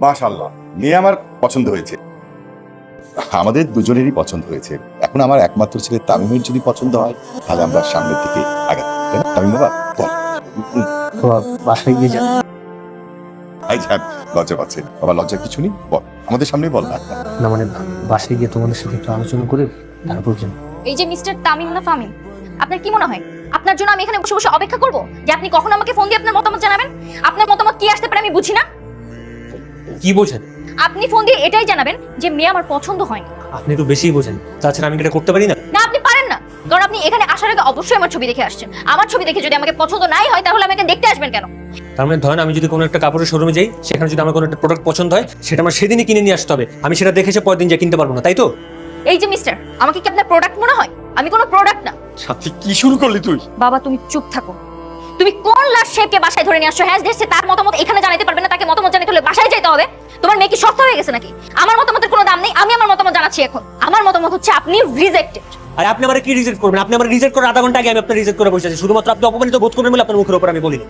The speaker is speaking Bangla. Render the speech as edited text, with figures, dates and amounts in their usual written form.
মাশাআল্লাহ, মেয়ে আমার পছন্দ হয়েছে। আমাদের দুজনেরই পছন্দ হয়েছে। এখন আমার একমাত্র ছেলে তামিমের যদি পছন্দ হয় তাহলে আমরা সামনের দিকে আগাতে পারি। তাই না? তামিম বাবা বল। বাসায় গিয়ে যান। আই যান, লজ্জা পাচ্ছে। বাবা লজ্জার কিছু নেই, বল আমাদের সামনেই বল না। না মানে বাসায় গিয়ে তোমাদের সাথে একটু আলোচনা করে তারপর যান। এই যে মিস্টার তামিম না ফামিম, আপনার কি মনে হয় আপনার জন্য আমি এখানে বসে বসে অপেক্ষা করব যে আপনি কখন আমাকে ফোন দিয়ে আপনার মতামত জানাবেন? আপনার মতামত কি আসতে পারে আমি বুঝি না। কি বোঝেন? আপনি ফোন দিয়ে এটাই জানাবেন যে মেয়ে আমার পছন্দ হয়নি। আপনি একটু বেশিই বোঝেন, তাছাড়া আমি এটা করতে পারি না। না, আপনি পারেন না, কারণ আপনি এখানে আসার আগে অবশ্যই আমার ছবি দেখে আসছেন। আমার ছবি দেখে যদি আমাকে পছন্দ নাই হয় তাহলে আমাকে দেখতে আসবেন কেন? তার মানে ধরেন আমি যদি কোনো একটা কাপড়ের শোরুমে যাই, সেখানে যদি আমার কোনো একটা প্রোডাক্ট পছন্দ হয়, সেটা আমার সেদিনই কিনে নিয়ে আসতে হবে। আমি সেটা দেখে এসে পরের দিন যা কিনতে পারবো না, তাই তো? এই যে মিস্টার, আমাকে কি আপনার প্রোডাক্ট মনে হয়? আমি কোনো প্রোডাক্ট না। সাথী কি শুরু করলি তুই? বাবা তুমি চুপ থাকো। তুমি কোন লাশ শেপকে বাসায় ধরে নিয়ে আসছো? হ্যাঁ, দেশে তার মতামত এখানে জানাতে পারবে না, তাকে মতামত জানাতে হলে বাসায় যেতে হবে। তোমার মেয়ে কি শক্ত হয়ে গেছে নাকি? আমার মতামতের কোনো দাম নেই, আমি আমার মতামত জানাচ্ছি এখন। আমার মতামত হচ্ছে আপনি রিজেক্টেড। আর আপনি আমার কি রিজেক্ট করবেন? আপনি আমার রিজেক্ট করে আধা ঘন্টা আগে আমি আপনার রিজেক্ট করে বসে আছি, শুধুমাত্র আপনি অপমানিত বোধ করবেন বলে আপনার মুখের উপর আমি বলিনি।